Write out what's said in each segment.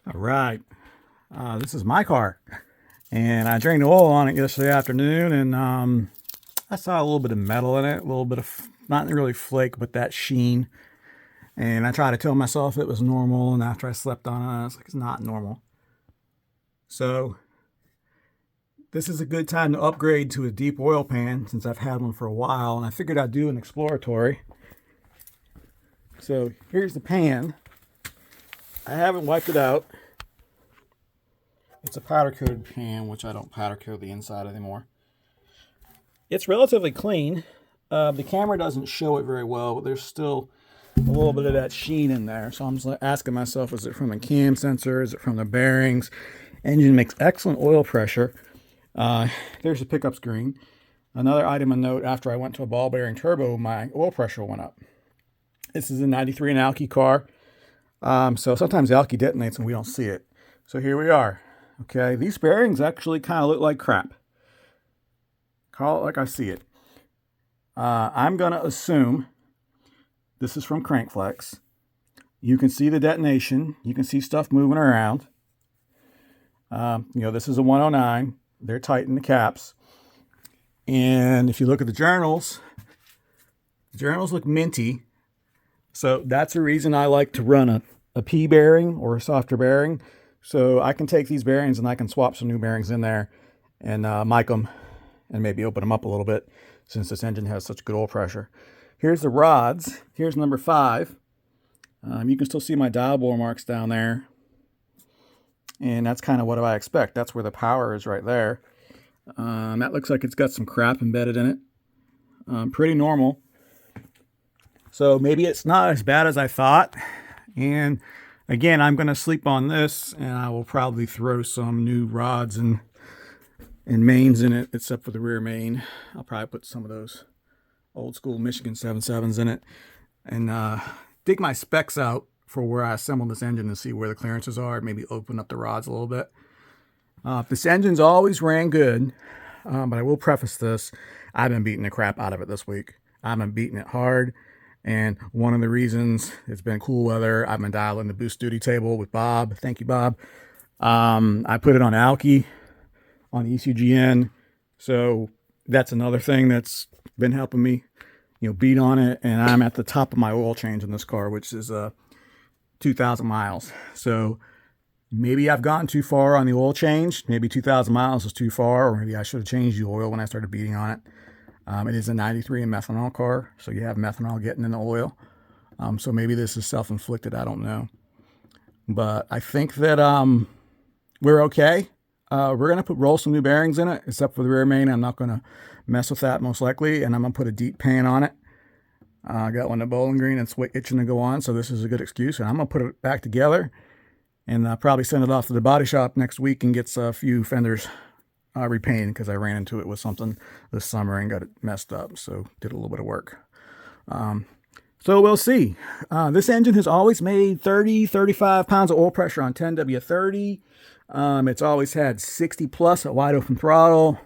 All right, this is my car, and I drained the oil on it yesterday afternoon, and I saw a little bit of metal in it, a little bit of, not really flake, but that sheen. And I tried to tell myself it was normal, and after I slept on it, I was like, it's not normal. So this is a good time to upgrade to a deep oil pan since I've had one for a while, and I figured I'd do an exploratory. So here's the pan. I haven't wiped it out. It's a powder coated pan, which I don't powder coat the inside anymore. It's relatively clean. The camera doesn't show it very well, but there's still a little bit of that sheen in there. So I'm just asking myself, is it from the cam sensor? Is it from the bearings? Engine makes excellent oil pressure. There's the pickup screen. Another item of note, after I went to a ball bearing turbo, my oil pressure went up. This is a 93 an alky car. So sometimes the alky detonates and we don't see it. So here we are. Okay, these bearings actually kind of look like crap. Call it like I see it. I'm going to assume this is from Crankflex. You can see the detonation. You can see stuff moving around. This is a 109. They're tight in the caps. And if you look at the journals look minty. So that's the reason I like to run a P bearing or a softer bearing. So I can take these bearings and I can swap some new bearings in there and mic them and maybe open them up a little bit since this engine has such good oil pressure. Here's the rods. Here's number 5. You can still see my dial bore marks down there. And that's kind of what I expect. That's where the power is right there. That looks like it's got some crap embedded in it. Pretty normal. So maybe it's not as bad as I thought. And again, I'm going to sleep on this, and I will probably throw some new rods and mains in it, except for the rear main. I'll probably put some of those old school Michigan 7.7s in it and dig my specs out for where I assembled this engine and see where the clearances are. Maybe open up the rods a little bit. This engine's always ran good, but I will preface this. I've been beating the crap out of it this week. I've been beating it hard. And one of the reasons it's been cool weather, I've been dialing the boost duty table with Bob. Thank you, Bob. I put it on alky on the ECGN. So that's another thing that's been helping me, beat on it. And I'm at the top of my oil change in this car, which is 2,000 miles. So maybe I've gone too far on the oil change. Maybe 2,000 miles is too far, or maybe I should have changed the oil when I started beating on it. It is a 93 in methanol car, so you have methanol getting in the oil. So maybe this is self-inflicted, I don't know. But I think that we're okay. We're going to roll some new bearings in it, except for the rear main. I'm not going to mess with that most likely, and I'm going to put a deep pan on it. I got one in Bowling Green and it's itching to go on, so this is a good excuse. And I'm going to put it back together and probably send it off to the body shop next week and get a few fenders repainted because I ran into it with something this summer and got it messed up. So did a little bit of work. So we'll see. This engine has always made 30, 35 pounds of oil pressure on 10W30. It's always had 60 plus at wide open throttle.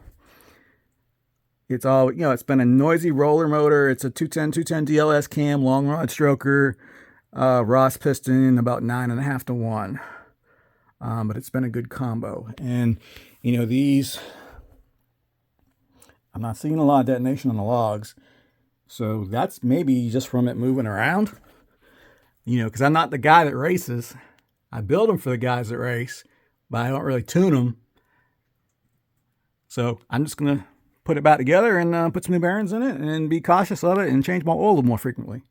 It's it's been a noisy roller motor. It's a 210 DLS cam, long rod stroker, Ross piston, about 9.5 to 1. But it's been a good combo. And, these, I'm not seeing a lot of detonation on the logs. So that's maybe just from it moving around. Because I'm not the guy that races. I build them for the guys that race, but I don't really tune them. So I'm just going to put it back together and put some new bearings in it and be cautious of it and change my oil a little more frequently.